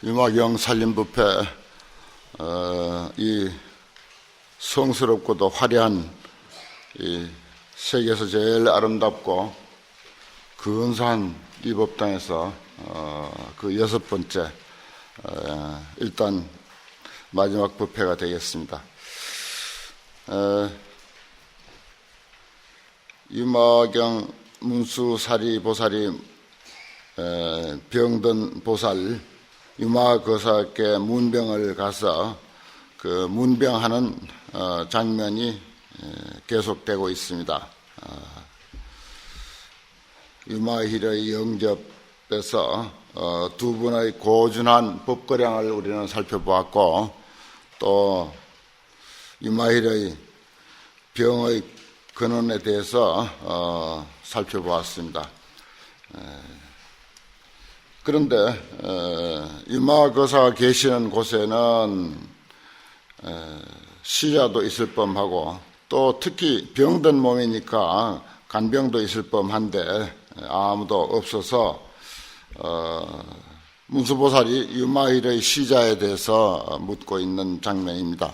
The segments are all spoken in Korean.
유마경 살림뷔페 이 성스럽고도 화려한 이 세계에서 제일 아름답고 근사한 이 법당에서 그 6번째 일단 마지막 뷔페가 되겠습니다. 유마경 문수사리 보살이 병든 보살 유마거사께 문병을 가서 그 문병하는 장면이 계속되고 있습니다. 유마힐의 영접에서 두 분의 고준한 법거량을 우리는 살펴보았고, 또 유마힐의 병의 근원에 대해서 살펴보았습니다. 그런데 유마거사가 계시는 곳에는 시자도 있을 법하고, 또 특히 병든 몸이니까 간병도 있을 법한데 아무도 없어서 문수보살이 유마힐의 시자에 대해서 묻고 있는 장면입니다.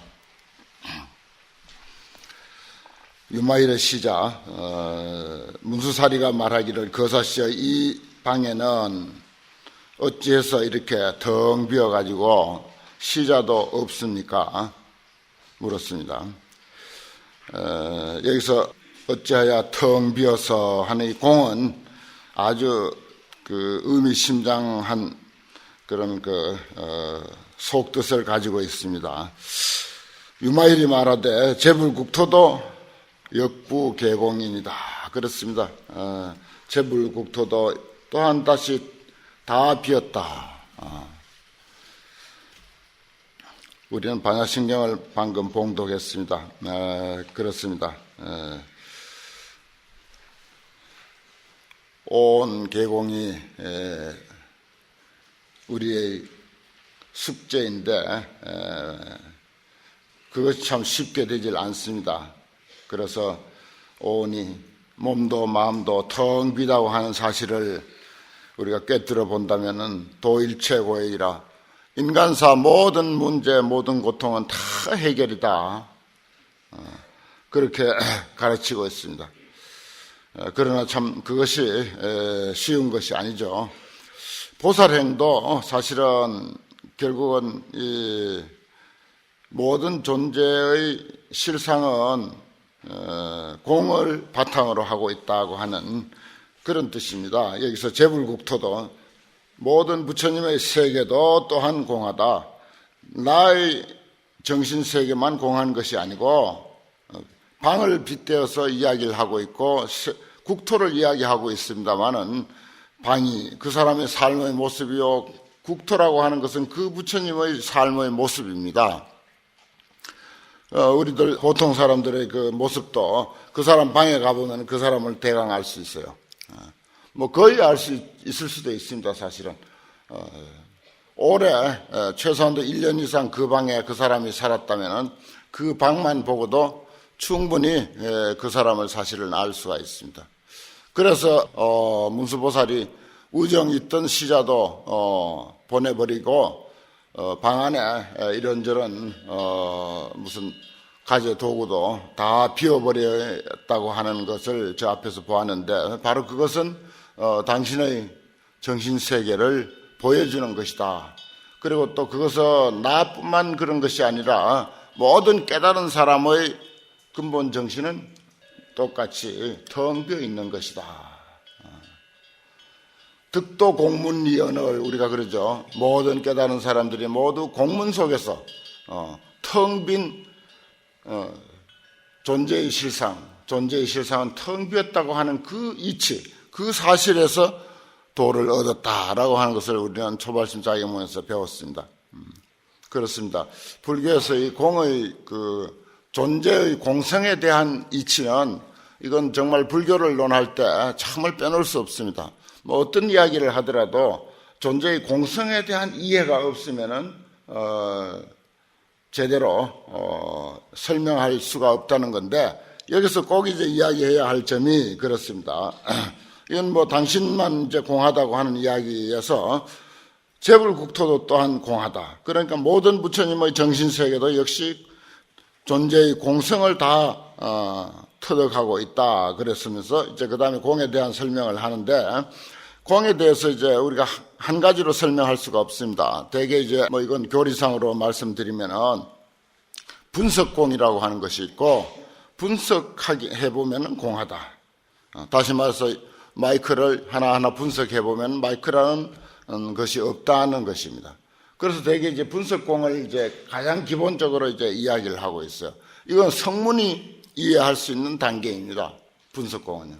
유마힐의 시자 문수사리가 말하기를, 거사씨여, 이 방에는 어찌해서 이렇게 텅 비어가지고 시자도 없습니까? 물었습니다. 여기서 어찌하여 텅 비어서 하는 이 공은 아주 그 의미심장한 그런 속뜻을 가지고 있습니다. 유마힐이 말하되 제불국토도 역부계공이니다. 그렇습니다. 제불국토도 또한 다시 다 비었다. 우리는 반야신경을 방금 봉독했습니다. 그렇습니다. 온 계공이 우리의 숙제인데 그것이 참 쉽게 되질 않습니다. 그래서 온이 몸도 마음도 텅 비다고 하는 사실을 우리가 꿰뚫어 본다면은 도일체고이라, 인간사 모든 문제 모든 고통은 다 해결이다, 그렇게 가르치고 있습니다. 그러나 참 그것이 쉬운 것이 아니죠. 보살행도 사실은 결국은 이 모든 존재의 실상은 공을 바탕으로 하고 있다고 하는 그런 뜻입니다. 여기서 제불국토도 모든 부처님의 세계도 또한 공하다. 나의 정신세계만 공한 것이 아니고 방을 빗대어서 이야기를 하고 있고 국토를 이야기하고 있습니다마는 방이 그 사람의 삶의 모습이요, 국토라고 하는 것은 그 부처님의 삶의 모습입니다. 우리들 보통 사람들의 그 모습도 그 사람 방에 가보면 그 사람을 대강 알 수 있어요. 뭐 거의 알 수 있을 수도 있습니다. 사실은 올해 최소한도 1년 이상 그 방에 그 사람이 살았다면은 그 방만 보고도 충분히 그 사람을 사실은 알 수가 있습니다. 그래서 문수보살이 우정 있던 시자도 보내버리고 방 안에 이런저런 무슨 가재 도구도 다 비워버렸다고 하는 것을 저 앞에서 보았는데, 바로 그것은 당신의 정신세계를 보여주는 것이다. 그리고 또 그것은 나뿐만 그런 것이 아니라 모든 깨달은 사람의 근본 정신은 똑같이 텅 비어 있는 것이다. 득도 공문이언을 우리가 그러죠. 모든 깨달은 사람들이 모두 공문 속에서 텅 빈 존재의 실상은 텅 비었다고 하는 그 이치, 그 사실에서 도를 얻었다라고 하는 것을 우리는 초발심 자기문에서 배웠습니다. 그렇습니다. 불교에서 이 공의 그 존재의 공성에 대한 이치는, 이건 정말 불교를 논할 때 참을 빼놓을 수 없습니다. 뭐 어떤 이야기를 하더라도 존재의 공성에 대한 이해가 없으면은 제대로 설명할 수가 없다는 건데, 여기서 꼭 이제 이야기해야 할 점이 그렇습니다. 이건 뭐 당신만 이제 공하다고 하는 이야기여서 재불국토도 또한 공하다. 그러니까 모든 부처님의 정신세계도 역시 존재의 공성을 다 터득하고 있다. 그랬으면서 이제 그 다음에 공에 대한 설명을 하는데, 공에 대해서 이제 우리가 한 가지로 설명할 수가 없습니다. 대개 이제 뭐 이건 교리상으로 말씀드리면은 분석공이라고 하는 것이 있고, 분석하기 해보면은 공하다. 다시 말해서 마이크를 하나하나 분석해보면 마이크라는 것이 없다는 것입니다. 그래서 대개 이제 분석공을 이제 가장 기본적으로 이제 이야기를 하고 있어요. 이건 성문이 이해할 수 있는 단계입니다. 분석공은요.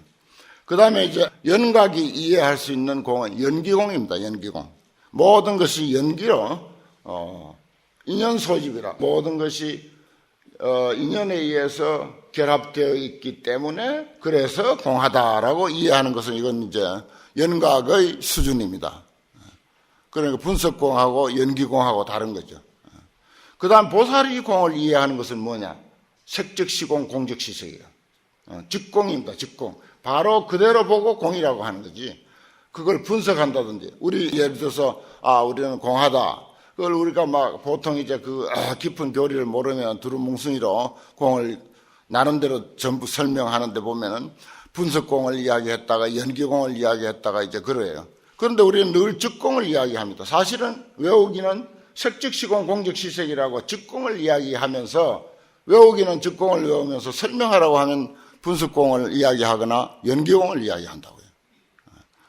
그 다음에 이제 연각이 이해할 수 있는 공은 연기공입니다. 연기공. 모든 것이 연기로, 인연 소집이라. 모든 것이, 인연에 의해서 결합되어 있기 때문에 그래서 공하다라고 이해하는 것은 이건 이제 연각의 수준입니다. 그러니까 분석공하고 연기공하고 다른 거죠. 그 다음 보살이 공을 이해하는 것은 뭐냐? 색적시공, 공적시색이에요. 즉공입니다. 즉공. 바로 그대로 보고 공이라고 하는 거지. 그걸 분석한다든지. 우리 예를 들어서 우리는 공하다. 그걸 우리가 막 보통 이제 그 깊은 교리를 모르면 두루뭉술이로 공을 나름대로 전부 설명하는데 보면은 분석공을 이야기했다가 연기공을 이야기했다가 이제 그래요. 그런데 우리는 늘 즉공을 이야기합니다. 사실은 외우기는 색적시공, 공적시색이라고 즉공을 이야기하면서 외우기는 즉공을 외우면서 설명하라고 하면 분석공을 이야기하거나 연기공을 이야기한다고요.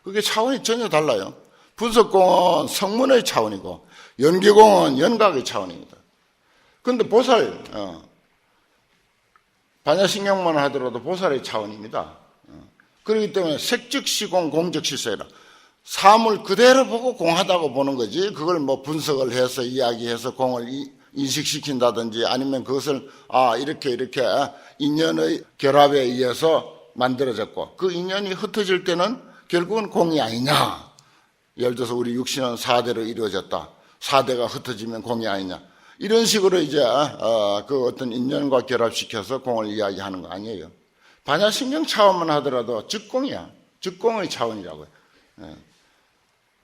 그게 차원이 전혀 달라요. 분석공은 성문의 차원이고 연기공은 연각의 차원입니다. 그런데 보살, 반야신경만 하더라도 보살의 차원입니다. 그렇기 때문에 색적시공, 공적시색이라. 사물 그대로 보고 공하다고 보는 거지, 그걸 뭐 분석을 해서 이야기해서 공을 인식시킨다든지 아니면 그것을 이렇게 인연의 결합에 의해서 만들어졌고 그 인연이 흩어질 때는 결국은 공이 아니냐. 예를 들어서 우리 육신은 4대로 이루어졌다. 4대가 흩어지면 공이 아니냐. 이런 식으로 이제 그 어떤 인연과 결합시켜서 공을 이야기하는 거 아니에요. 반야신경 차원만 하더라도 즉공이야. 즉공의 차원이라고요.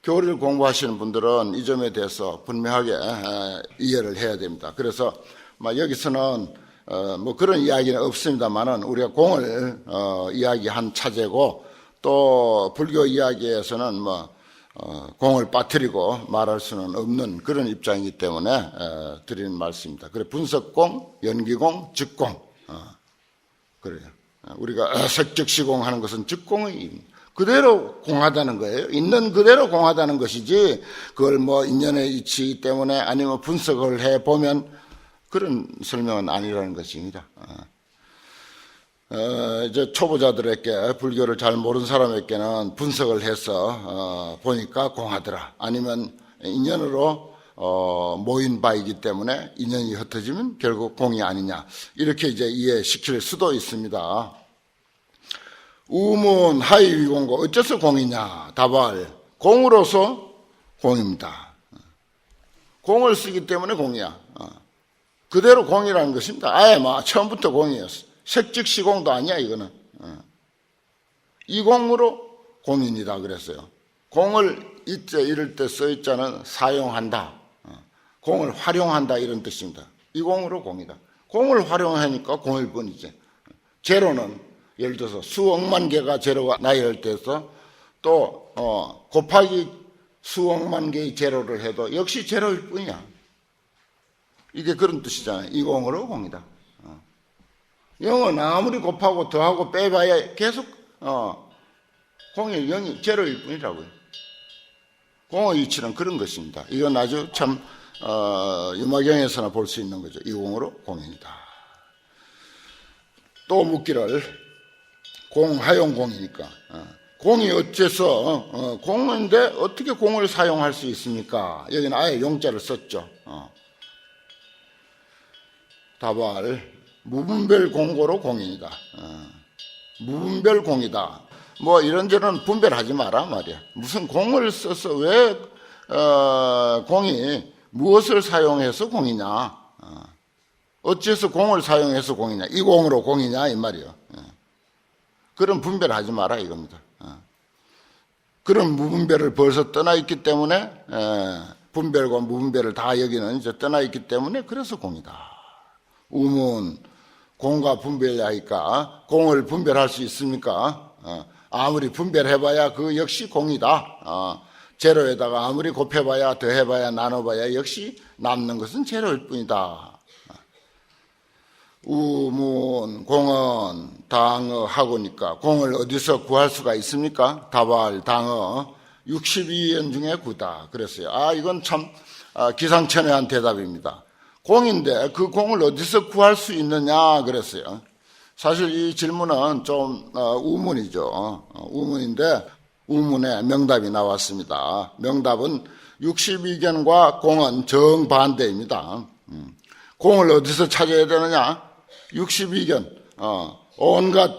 교리를 공부하시는 분들은 이 점에 대해서 분명하게 이해를 해야 됩니다. 그래서 여기서는 뭐 그런 이야기는 없습니다만은 우리가 공을 이야기한 차제고 또 불교 이야기에서는 공을 빠뜨리고 말할 수는 없는 그런 입장이기 때문에 드리는 말씀입니다. 그래 분석공, 연기공, 즉공 그래요. 우리가 색적시공 하는 것은 즉공의 그대로 공하다는 거예요. 있는 그대로 공하다는 것이지 그걸 뭐 인연의 이치이기 때문에 아니면 분석을 해보면 그런 설명은 아니라는 것입니다. 이제 초보자들에게 불교를 잘 모르는 사람에게는 분석을 해서 보니까 공하더라. 아니면 인연으로 모인 바이기 때문에 인연이 흩어지면 결국 공이 아니냐. 이렇게 이제 이해시킬 수도 있습니다. 우문 하이위공고 어째서 공이냐? 답알 공으로서 공입니다. 공을 쓰기 때문에 공이야. 그대로 공이라는 것입니다. 아예 처음부터 공이었어. 색즉시공도 아니야 이거는. 이공으로 공인이다 그랬어요. 공을 이때 이럴 때 써있자는 사용한다. 공을 활용한다 이런 뜻입니다. 이공으로 공이다. 공을 활용하니까 공일 뿐이지. 제로는 예를 들어서 수억만 개가 제로가 나열할 때에서 또 곱하기 수억만 개의 제로를 해도 역시 제로일 뿐이야. 이게 그런 뜻이잖아요. 이공으로 공이다. 영은 아무리 곱하고 더하고 빼봐야 계속 공이 영이 제로일 뿐이라고요. 공의 이치는 그런 것입니다. 이건 아주 참 유마경에서나 볼 수 있는 거죠. 이공으로 공인이다. 또 묻기를 공하용공이니까 공이 어째서 공인데 어떻게 공을 사용할 수 있습니까? 여기는 아예 용자를 썼죠. 답알 무분별 공고로 공인이다. 무분별 공이다. 뭐 이런저런 분별하지 마라 말이야. 무슨 공을 써서 왜 공이 무엇을 사용해서 공이냐? 어째서 공을 사용해서 공이냐? 이 공으로 공이냐 이 말이요. 그런 분별하지 마라 이겁니다. 그런 무분별을 벌써 떠나 있기 때문에 분별과 무분별을 다 여기는 이제 떠나 있기 때문에 그래서 공이다. 우문 공과 분별하니까 공을 분별할 수 있습니까? 아무리 분별해봐야 그 역시 공이다. 제로에다가 아무리 곱해봐야 더해봐야 나눠봐야 역시 남는 것은 제로일 뿐이다. 우문, 공은 당어 하고니까 공을 어디서 구할 수가 있습니까? 다발, 당어 62연 중에 9다. 그랬어요. 이건 참 기상천외한 대답입니다. 공인데 그 공을 어디서 구할 수 있느냐 그랬어요. 사실 이 질문은 좀 우문이죠. 우문인데 우문에 명답이 나왔습니다. 명답은 62견과 공은 정반대입니다. 공을 어디서 찾아야 되느냐? 62견, 온갖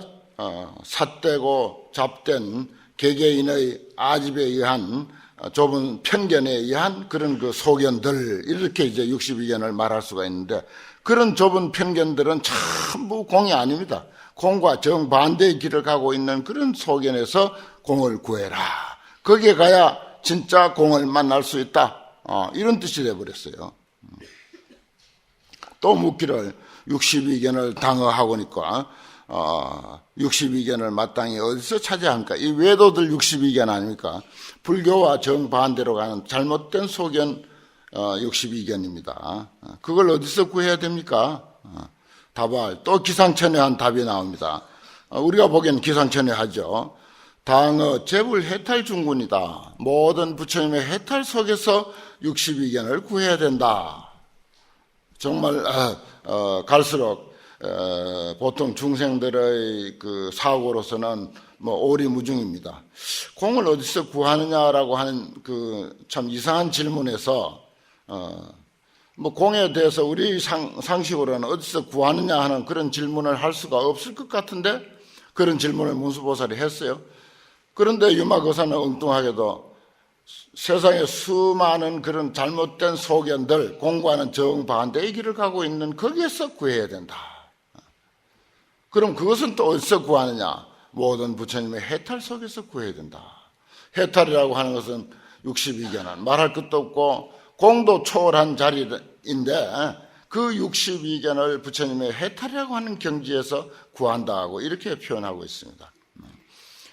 삿되고 잡된 개개인의 아집에 의한 좁은 편견에 의한 그런 그 소견들, 이렇게 이제 62견을 말할 수가 있는데, 그런 좁은 편견들은 전부 공이 아닙니다. 공과 정반대의 길을 가고 있는 그런 소견에서 공을 구해라. 거기에 가야 진짜 공을 만날 수 있다. 이런 뜻이 돼버렸어요. 또 묻기를 62견을 당어하고니까 62견을 마땅히 어디서 찾아야 합니까? 이 외도들 62견 아닙니까? 불교와 정반대로 가는 잘못된 소견 62견입니다. 그걸 어디서 구해야 됩니까? 다발, 또 기상천외한 답이 나옵니다. 우리가 보기엔 기상천외하죠. 당어 재불 해탈 중군이다. 모든 부처님의 해탈 속에서 62견을 구해야 된다. 정말 갈수록 보통 중생들의 그 사고로서는 뭐 오리무중입니다. 공을 어디서 구하느냐라고 하는 그 참 이상한 질문에서 뭐 공에 대해서 우리 상식으로는 어디서 구하느냐 하는 그런 질문을 할 수가 없을 것 같은데 그런 질문을 문수보살이 했어요. 그런데 유마거사는 엉뚱하게도 세상에 수많은 그런 잘못된 소견들, 공과는 정반대의 길을 가고 있는 거기에서 구해야 된다. 그럼 그것은 또 어디서 구하느냐? 모든 부처님의 해탈 속에서 구해야 된다. 해탈이라고 하는 것은 62견은 말할 것도 없고 공도 초월한 자리인데 그 62견을 부처님의 해탈이라고 하는 경지에서 구한다고 이렇게 표현하고 있습니다.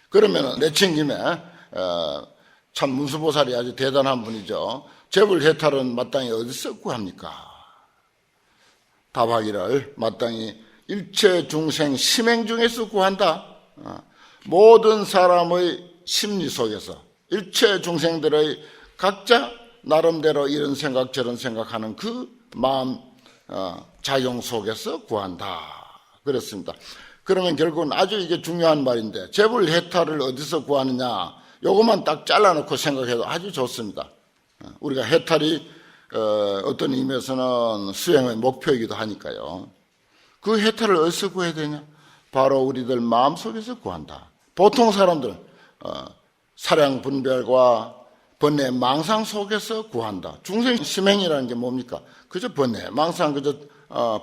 그러면 내친김에 참 문수보살이 아주 대단한 분이죠. 재불 해탈은 마땅히 어디서 구합니까? 답하기를 마땅히 일체 중생 심행 중에서 구한다. 모든 사람의 심리 속에서 일체 중생들의 각자 나름대로 이런 생각 저런 생각하는 그 마음 작용 속에서 구한다. 그렇습니다. 그러면 결국은 아주 이게 중요한 말인데 재불 해탈을 어디서 구하느냐, 요것만 딱 잘라놓고 생각해도 아주 좋습니다. 우리가 해탈이 어떤 의미에서는 수행의 목표이기도 하니까요. 그 해탈을 어디서 구해야 되냐? 바로 우리들 마음속에서 구한다. 보통 사람들은 사량 분별과 번뇌 망상 속에서 구한다. 중생 심행이라는 게 뭡니까? 그저 번뇌 망상, 그저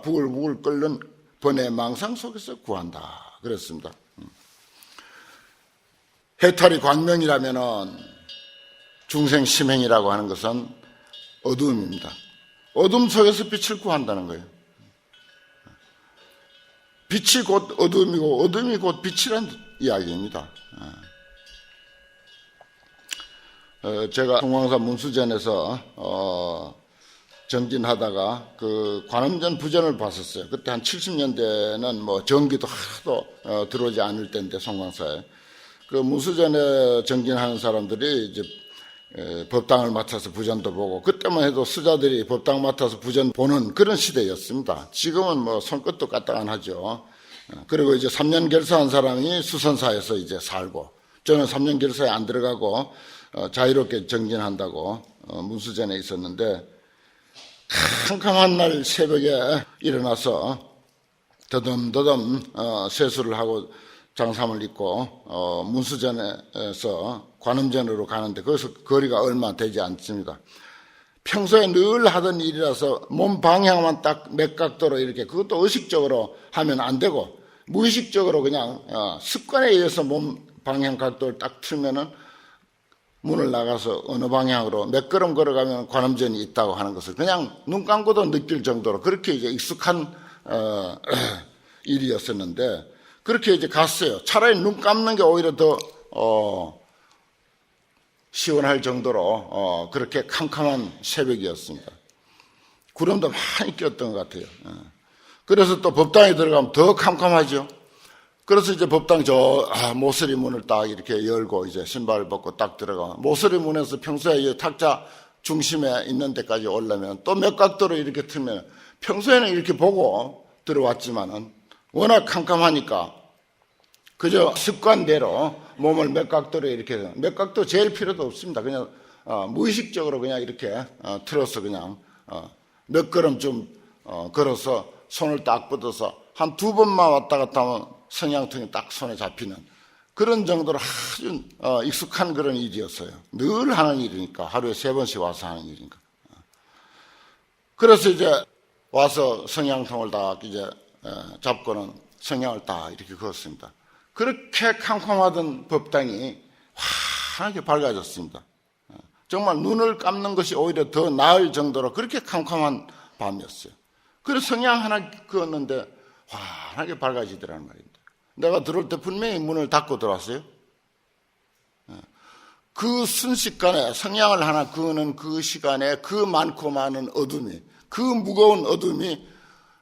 부글부글 끓는 번뇌 망상 속에서 구한다. 그렇습니다. 해탈이 광명이라면은 중생 심행이라고 하는 것은 어두움입니다. 어둠 속에서 빛을 구한다는 거예요. 빛이 곧 어둠이고 어둠이 곧 빛이란 이야기입니다. 제가 송광산 문수전에서 정진하다가 그 관음전 부전을 봤었어요. 그때 한 70년대는 뭐 전기도 하나도 들어오지 않을 때인데 송광사에 그 문수전에 정진하는 사람들이 이제 법당을 맡아서 부전도 보고 그때만 해도 수자들이 법당 맡아서 부전 보는 그런 시대였습니다. 지금은 뭐 손끝도 까딱하죠. 그리고 이제 3년 결사한 사람이 수선사에서 이제 살고 저는 3년 결사에 안 들어가고 자유롭게 정진한다고 문수전에 있었는데 캄캄한 날 새벽에 일어나서 더듬더듬 세수를 하고 장삼을 입고 문수전에서 관음전으로 가는데 거기서 거리가 얼마 되지 않습니다. 평소에 늘 하던 일이라서 몸 방향만 딱 맥각도로 이렇게 그것도 의식적으로 하면 안 되고 무의식적으로 그냥 습관에 의해서 몸 방향 각도를 딱 틀면은 문을 나가서 어느 방향으로 몇 걸음 걸어가면 관음전이 있다고 하는 것을 그냥 눈 감고도 느낄 정도로 그렇게 이제 익숙한 일이었었는데, 그렇게 이제 갔어요. 차라리 눈 감는 게 오히려 더 시원할 정도로 그렇게 캄캄한 새벽이었습니다. 구름도 많이 꼈던 것 같아요. 그래서 또 법당에 들어가면 더 캄캄하죠. 그래서 이제 법당 모서리 문을 딱 이렇게 열고 이제 신발을 벗고 딱 들어가. 모서리 문에서 평소에 이 탁자 중심에 있는 데까지 오려면 또 몇 각도로 이렇게 틀면, 평소에는 이렇게 보고 들어왔지만은 워낙 캄캄하니까 그저 습관대로 몸을 몇 각도로 이렇게, 몇 각도 재일 필요도 없습니다. 그냥 무의식적으로 그냥 이렇게 틀어서 그냥 몇 걸음 좀 걸어서 손을 딱 뻗어서 한 2번만 왔다 갔다 하면 성냥통이 딱 손에 잡히는 그런 정도로 아주 익숙한 그런 일이었어요. 늘 하는 일이니까, 하루에 3번씩 와서 하는 일이니까. 그래서 이제 와서 성냥통을 딱 이제 잡고는 성냥을 딱 이렇게 그었습니다. 그렇게 캄캄하던 법당이 환하게 밝아졌습니다. 정말 눈을 감는 것이 오히려 더 나을 정도로 그렇게 캄캄한 밤이었어요. 그래서 성냥 하나 그었는데 환하게 밝아지더라는 말입니다. 내가 들어올 때 분명히 문을 닫고 들어왔어요. 그 순식간에 성냥을 하나 그는 그 시간에 그 많고 많은 어둠이, 그 무거운 어둠이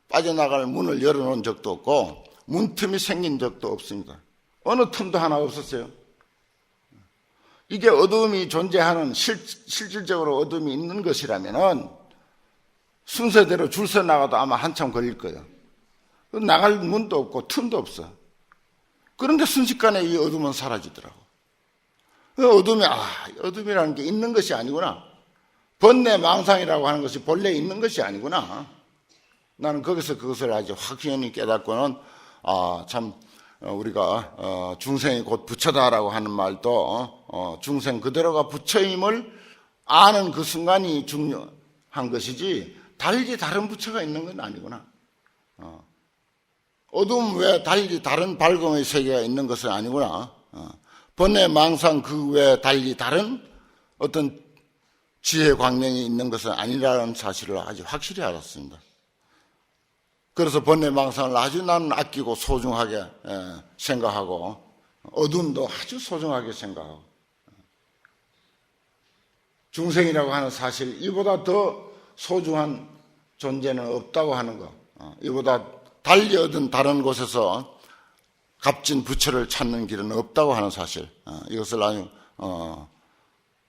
빠져나갈 문을 열어놓은 적도 없고 문틈이 생긴 적도 없습니다. 어느 틈도 하나 없었어요. 이게 어둠이 존재하는, 실질적으로 어둠이 있는 것이라면은 순서대로 줄 서 나가도 아마 한참 걸릴 거예요. 나갈 문도 없고 틈도 없어. 그런데 순식간에 이 어둠은 사라지더라고. 어둠이, 어둠이라는 게 있는 것이 아니구나. 번뇌망상이라고 하는 것이 본래 있는 것이 아니구나. 나는 거기서 그것을 아주 확연히 깨닫고는, 참, 우리가, 중생이 곧 부처다라고 하는 말도, 중생 그대로가 부처임을 아는 그 순간이 중요한 것이지, 달리 다른 부처가 있는 건 아니구나. 어둠 외에 달리 다른 밝음의 세계가 있는 것은 아니구나. 번뇌망상 그 외에 달리 다른 어떤 지혜 광명이 있는 것은 아니라는 사실을 아주 확실히 알았습니다. 그래서 번뇌망상을 아주 나는 아끼고 소중하게 생각하고, 어둠도 아주 소중하게 생각하고, 중생이라고 하는 사실, 이보다 더 소중한 존재는 없다고 하는 거, 이보다 달리 얻은 다른 곳에서 값진 부처를 찾는 길은 없다고 하는 사실, 이것을 아주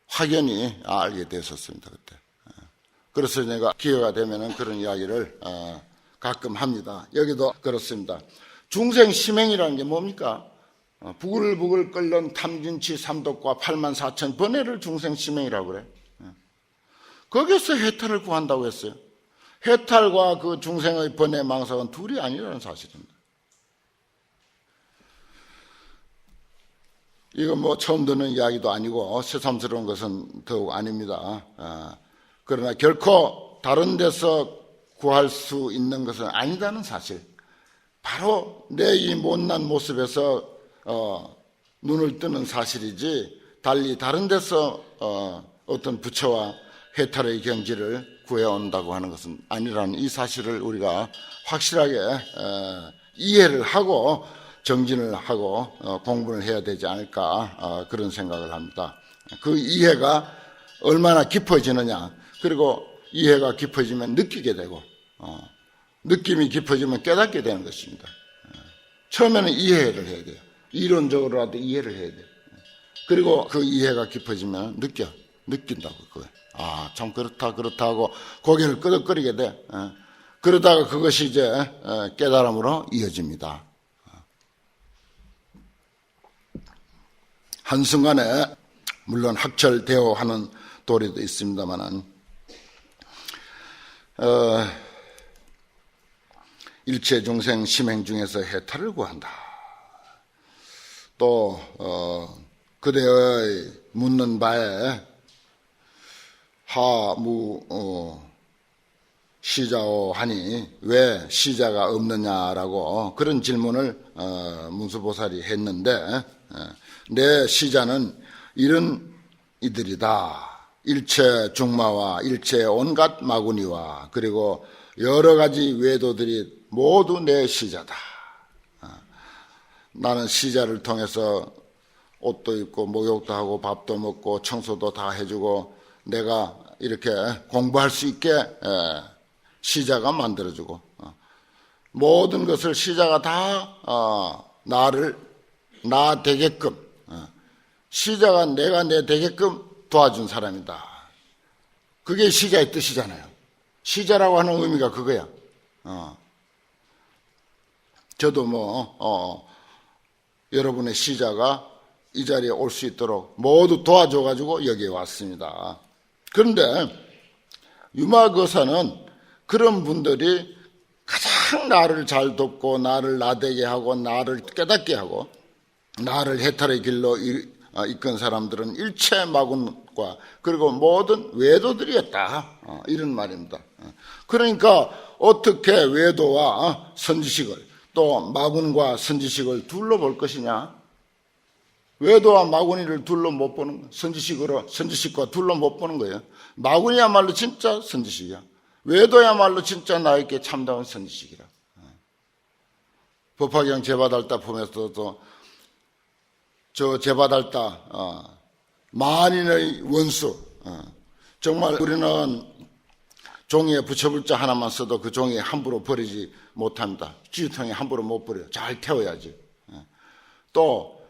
확연히 알게 됐었습니다, 그때. 그래서 내가 기회가 되면은 그런 이야기를 가끔 합니다. 여기도 그렇습니다. 중생 심행이라는 게 뭡니까? 부글부글 끓는 탐진치 삼독과 84,000 번뇌를 중생 심행이라고 그래. 거기서 해탈을 구한다고 했어요. 해탈과 그 중생의 번뇌 망상은 둘이 아니라는 사실입니다. 이건 뭐 처음 듣는 이야기도 아니고 새삼스러운 것은 더욱 아닙니다. 그러나 결코 다른 데서 구할 수 있는 것은 아니다는 사실. 바로 내 이 못난 모습에서 눈을 뜨는 사실이지, 달리 다른 데서 어떤 부처와 해탈의 경지를 구해온다고 하는 것은 아니라는 이 사실을 우리가 확실하게 이해를 하고 정진을 하고 공부를 해야 되지 않을까, 그런 생각을 합니다. 그 이해가 얼마나 깊어지느냐, 그리고 이해가 깊어지면 느끼게 되고, 느낌이 깊어지면 깨닫게 되는 것입니다. 처음에는 이해를 해야 돼요. 이론적으로라도 이해를 해야 돼요. 그리고 그 이해가 깊어지면 느낀다고, 그거예요. 참 그렇다 하고 고개를 끄덕거리게 돼. 그러다가 그것이 이제 깨달음으로 이어집니다. 한순간에 물론 학철대오하는 도리도 있습니다만은 일체 중생 심행 중에서 해탈을 구한다. 또 그대의 묻는 바에 하무 시자오 하니 왜 시자가 없느냐라고 그런 질문을 문수보살이 했는데, 내 시자는 이런 이들이다. 일체 중마와 일체 온갖 마구니와 그리고 여러 가지 외도들이 모두 내 시자다. 나는 시자를 통해서 옷도 입고 목욕도 하고 밥도 먹고 청소도 다 해주고 내가 이렇게 공부할 수 있게 시자가 만들어주고 모든 것을 시자가 다 나 되게끔 시자가 내가 내 되게끔 도와준 사람이다. 그게 시자의 뜻이잖아요. 시자라고 하는 의미가 그거야. 저도 여러분의 시자가 이 자리에 올 수 있도록 모두 도와줘가지고 여기에 왔습니다. 그런데 유마거사는 그런 분들이 가장 나를 잘 돕고 나를 나되게 하고 나를 깨닫게 하고 나를 해탈의 길로 이끈 사람들은 일체 마군과 그리고 모든 외도들이었다. 이런 말입니다. 그러니까 어떻게 외도와 선지식을 또 마군과 선지식을 둘러볼 것이냐? 외도와 마군이를 둘러 못 보는 거예요. 선지식과 둘러 못 보는 거예요. 마군이야말로 진짜 선지식이야. 외도야말로 진짜 나에게 참다운 선지식이라. 법화경 제바달다 보면서도 저 제바달다 만인의 원수 정말 우리는 종이에 붙여불자 하나만 써도 그 종이 함부로 버리지 못합니다. 찌통에 함부로 못 버려요. 잘 태워야지. 또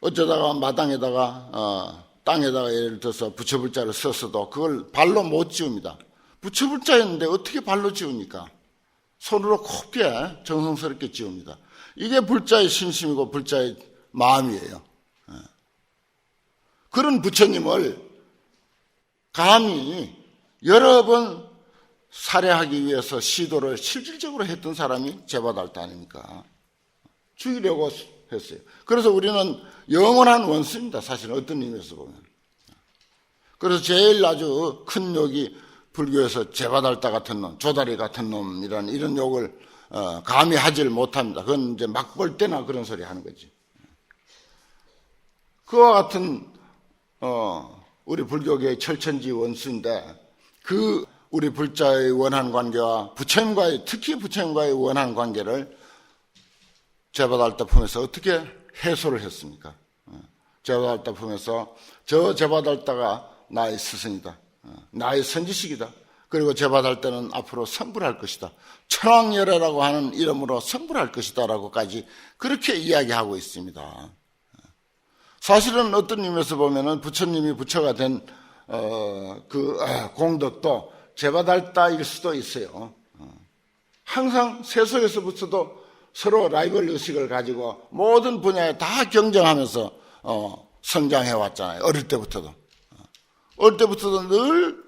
어쩌다가 마당에다가 땅에다가 예를 들어서 붙여불자를 썼어도 그걸 발로 못 지웁니다. 붙여불자였는데 어떻게 발로 지웁니까? 손으로 곱게 정성스럽게 지웁니다. 이게 불자의 신심이고 불자의 마음이에요. 그런 부처님을 감히 여러 번 살해하기 위해서 시도를 실질적으로 했던 사람이 제바달다 아닙니까? 죽이려고 했어요. 그래서 우리는 영원한 원수입니다. 사실은 어떤 의미에서 보면. 그래서 제일 아주 큰 욕이 불교에서 제바달다 같은 놈, 조다리 같은 놈이라는 이런 욕을 감히 하질 못합니다. 그건 이제 막 볼 때나 그런 소리 하는 거지. 그와 같은 우리 불교계의 철천지 원수인데 그 우리 불자의 원한 관계와 부처님과의 특히 부처님과의 원한 관계를 제바달다 품에서 어떻게 해소를 했습니까? 제바달다 품에서 저 제바달다가 나의 스승이다. 나의 선지식이다. 그리고 제바달다는 앞으로 성불할 것이다. 천왕열애라고 하는 이름으로 성불할 것이다 라고까지 그렇게 이야기하고 있습니다. 사실은 어떤 의미에서 보면은 부처님이 부처가 된 그 공덕도 제바달다일 수도 있어요. 항상 세속에서부터도 서로 라이벌 의식을 가지고 모든 분야에 다 경쟁하면서 성장해 왔잖아요. 어릴 때부터도. 어릴 때부터도 늘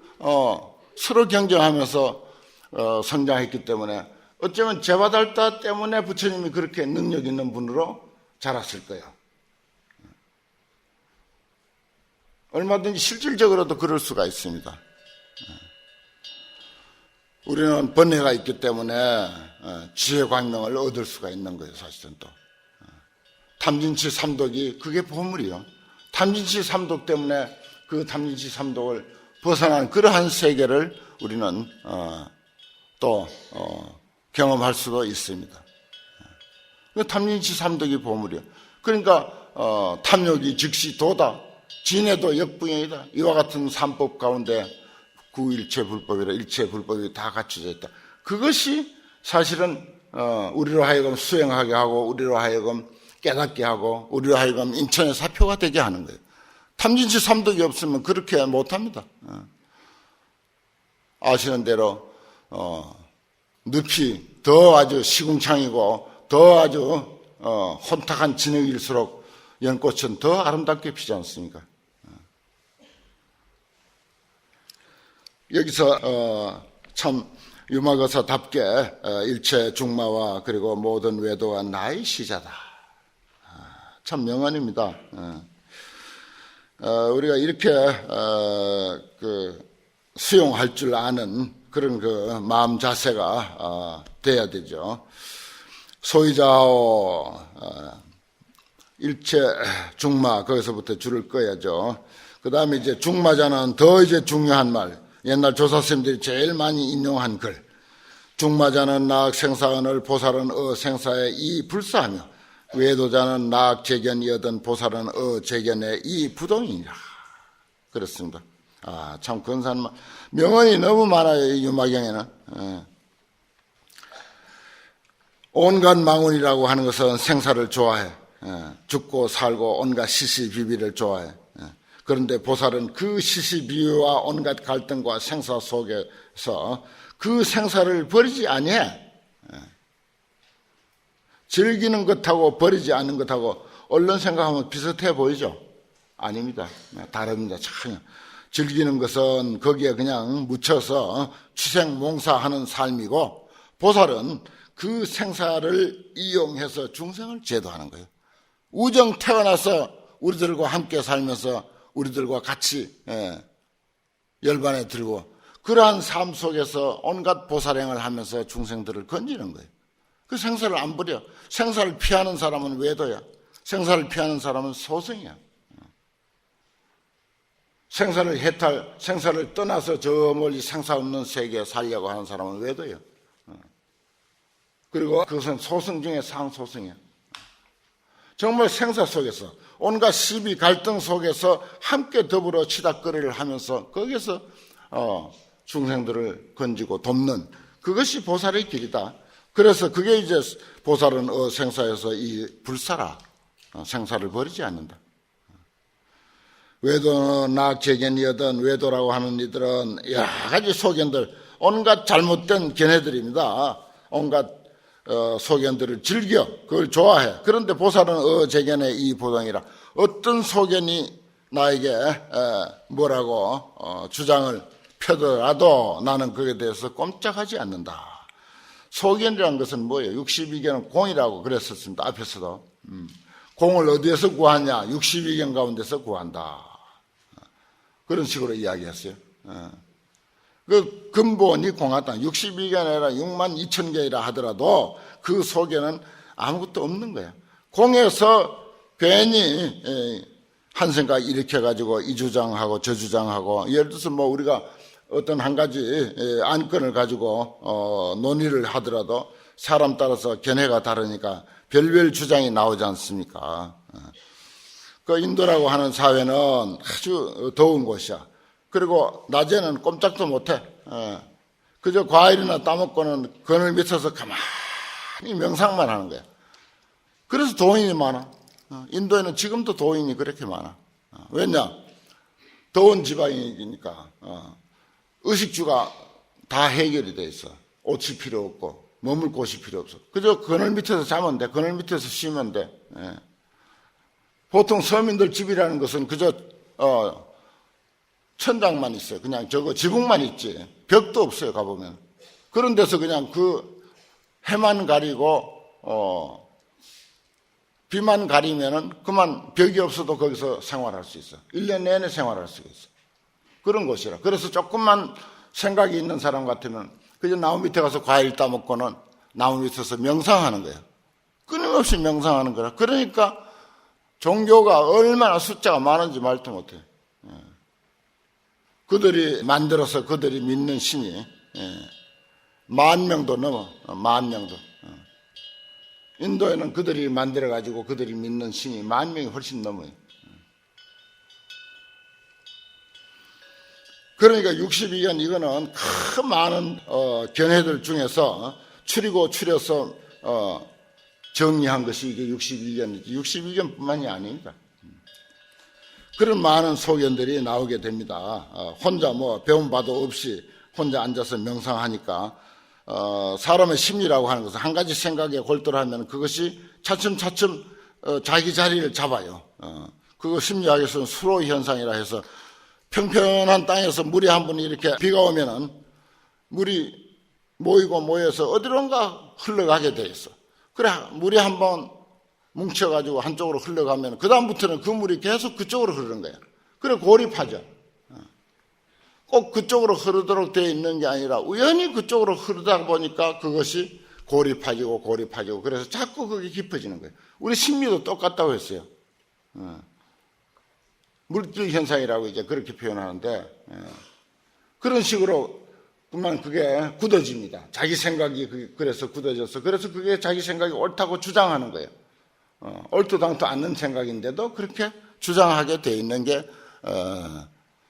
서로 경쟁하면서 성장했기 때문에 어쩌면 제바달다 때문에 부처님이 그렇게 능력 있는 분으로 자랐을 거예요. 얼마든지 실질적으로도 그럴 수가 있습니다. 우리는 번뇌가 있기 때문에 지혜 광명을 얻을 수가 있는 거예요. 사실은 또 탐진치 삼독이 그게 보물이요. 탐진치 삼독 때문에 그 탐진치 삼독을 벗어난 그러한 세계를 우리는 또 경험할 수도 있습니다. 탐진치 삼독이 보물이요. 그러니까 탐욕이 즉시 도다. 진해도 역부영이다. 이와 같은 삼법 가운데 구일체 불법이라 일체 불법이 다 갖춰져 있다. 그것이 사실은 우리로 하여금 수행하게 하고 우리로 하여금 깨닫게 하고 우리로 하여금 인천의 사표가 되게 하는 거예요. 탐진치 삼독이 없으면 그렇게 못합니다. 아시는 대로 늪이 더 아주 시궁창이고 더 아주 혼탁한 진흙일수록 연꽃은 더 아름답게 피지 않습니까? 여기서 참 유마거사답게 일체 중마와 그리고 모든 외도와 나의 시자다. 참 명언입니다. 우리가 이렇게 수용할 줄 아는 그런 그 마음 자세가 돼야 되죠. 소이자오 일체 중마, 거기서부터 줄을 꺼야죠. 그 다음에 이제 중마자는 더 이제 중요한 말, 옛날 조사쌤들이 제일 많이 인용한 글. 중마자는 나악 생사언을 보살은 생사에 이 불사하며 외도자는 나악 재견이 얻은 보살은 재견에 이 부동이니라. 그렇습니다. 참 근사한 말. 명언이 너무 많아요, 이 유마경에는. 온갖 망운이라고 하는 것은 생사를 좋아해. 죽고 살고 온갖 시시비비를 좋아해. 그런데 보살은 그 시시비비와 온갖 갈등과 생사 속에서 그 생사를 버리지 아니해. 즐기는 것하고 버리지 않는 것하고 얼른 생각하면 비슷해 보이죠? 아닙니다. 다릅니다. 전혀. 즐기는 것은 거기에 그냥 묻혀서 취생몽사하는 삶이고, 보살은 그 생사를 이용해서 중생을 제도하는 거예요. 우정 태어나서 우리들과 함께 살면서 우리들과 같이 열반에 들고, 그러한 삶 속에서 온갖 보살행을 하면서 중생들을 건지는 거예요. 그 생사를 안 버려. 생사를 피하는 사람은 외도야. 생사를 피하는 사람은 소승이야. 생사를 떠나서 저 멀리 생사 없는 세계에 살려고 하는 사람은 외도예요. 그리고 그것은 소승 중에 상소승이야. 정말 생사 속에서 온갖 시비 갈등 속에서 함께 더불어 치닥거리를 하면서 거기서 중생들을 건지고 돕는 그것이 보살의 길이다. 그래서 그게 이제 보살은 생사에서 이 불사라. 생사를 버리지 않는다. 외도 나악 재견이었던 외도라고 하는 이들은 여러 가지 소견들, 온갖 잘못된 견해들입니다. 온갖 소견들을 즐겨, 그걸 좋아해. 그런데 보살은 재견의 이 보동이라. 어떤 소견이 나에게 뭐라고 주장을 펴더라도 나는 그에 대해서 꼼짝하지 않는다. 소견이라는 것은 뭐예요? 62견은 공이라고 그랬었습니다. 앞에서도. 공을 어디에서 구하냐? 62견 가운데서 구한다. 그런 식으로 이야기했어요. 그 근본이 공하다. 62견이 아니라 6만 2천 개이라 하더라도 그 속에는 아무것도 없는 거야. 공에서 괜히 한 생각 일으켜가지고 이 주장하고 저 주장하고, 예를 들어서 뭐 우리가 어떤 한 가지 안건을 가지고 논의를 하더라도 사람 따라서 견해가 다르니까 별별 주장이 나오지 않습니까? 그 인도라고 하는 사회는 아주 더운 곳이야. 그리고 낮에는 꼼짝도 못해. 그저 과일이나 따먹고는 그늘 밑에서 가만히 명상만 하는 거야. 그래서 도인이 많아. 인도에는 지금도 도인이 그렇게 많아. 왜냐? 더운 지방이니까 의식주가 다 해결이 돼 있어. 옷이 필요 없고 머물 곳이 필요 없어. 그저 그늘 밑에서 자면 돼. 그늘 밑에서 쉬면 돼. 보통 서민들 집이라는 것은 그저 천장만 있어요. 그냥 저거 지붕만 있지. 벽도 없어요. 가보면. 그런 데서 그냥 그 해만 가리고 비만 가리면은 그만 벽이 없어도 거기서 생활할 수 있어. 1년 내내 생활할 수가 있어. 그런 곳이라. 그래서 조금만 생각이 있는 사람 같으면 그저 나무 밑에 가서 과일 따먹고는 나무 밑에서 명상하는 거야. 끊임없이 명상하는 거라. 그러니까 종교가 얼마나 숫자가 많은지 말도 못해. 그들이 만들어서 그들이 믿는 신이 10,000명도 넘어. 10,000명도. 인도에는 그들이 만들어가지고 그들이 믿는 신이 10,000명이 훨씬 넘어요. 그러니까 62견 이거는 큰 많은 견해들 중에서 추려서 정리한 것이 이게 62견이지. 62견뿐만이 아닙니다. 그런 많은 소견들이 나오게 됩니다. 혼자 뭐 배운 바도 없이 혼자 앉아서 명상하니까 사람의 심리라고 하는 것은 한 가지 생각에 골똘하면 그것이 차츰차츰 자기 자리를 잡아요. 그거 심리학에서는 수로 현상이라 해서 평평한 땅에서 물이 한 번 이렇게 비가 오면은 물이 모여서 어디론가 흘러가게 돼 있어. 그래, 물이 한 번 뭉쳐가지고 한쪽으로 흘러가면 그다음부터는 그 물이 계속 그쪽으로 흐르는 거야. 그래, 고립하죠. 꼭 그쪽으로 흐르도록 되어 있는 게 아니라 우연히 그쪽으로 흐르다 보니까 그것이 고립화지고 그래서 자꾸 그게 깊어지는 거예요. 우리 심리도 똑같다고 했어요. 물질 현상이라고 이제 그렇게 표현하는데 그런 식으로 그만 그게 굳어집니다. 자기 생각이 그래서 굳어져서 그래서 그게 자기 생각이 옳다고 주장하는 거예요. 옳지도 않는 생각인데도 그렇게 주장하게 돼 있는 게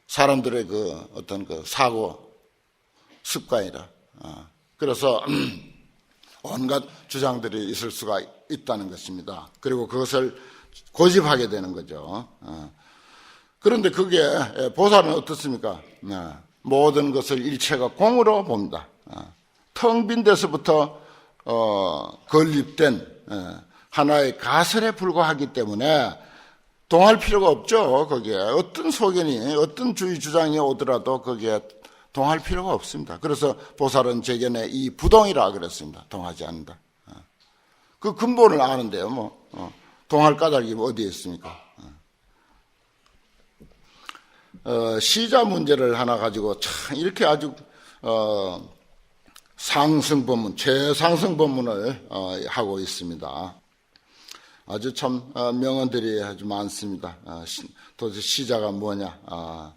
사람들의 그 어떤 그 사고 습관이라. 그래서 온갖 주장들이 있을 수가 있다는 것입니다. 그리고 그것을 고집하게 되는 거죠. 그런데 그게 보살은 어떻습니까? 모든 것을 일체가 공으로 봅니다. 텅 빈 데서부터 건립된 하나의 가설에 불과하기 때문에 동할 필요가 없죠. 거기에 어떤 소견이 어떤 주의 주장이 오더라도 거기에 동할 필요가 없습니다. 그래서 보살은 제견에 이 부동이라 그랬습니다. 동하지 않는다. 그 근본을 아는데요. 동할 까닭이 어디에 있습니까? 시자 문제를 하나 가지고 참 이렇게 아주 상승법문, 최상승 법문을 하고 있습니다. 아주 참 명언들이 아주 많습니다. 도대체 시자가 뭐냐?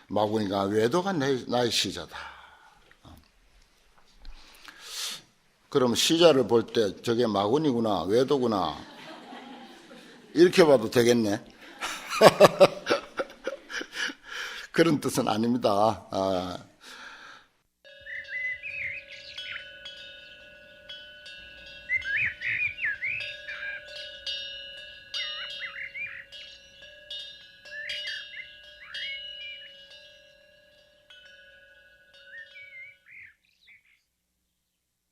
마구니가 외도가 나의 시자다. 그럼 시자를 볼 때 저게 마구니구나, 외도구나 이렇게 봐도 되겠네. 그런 뜻은 아닙니다.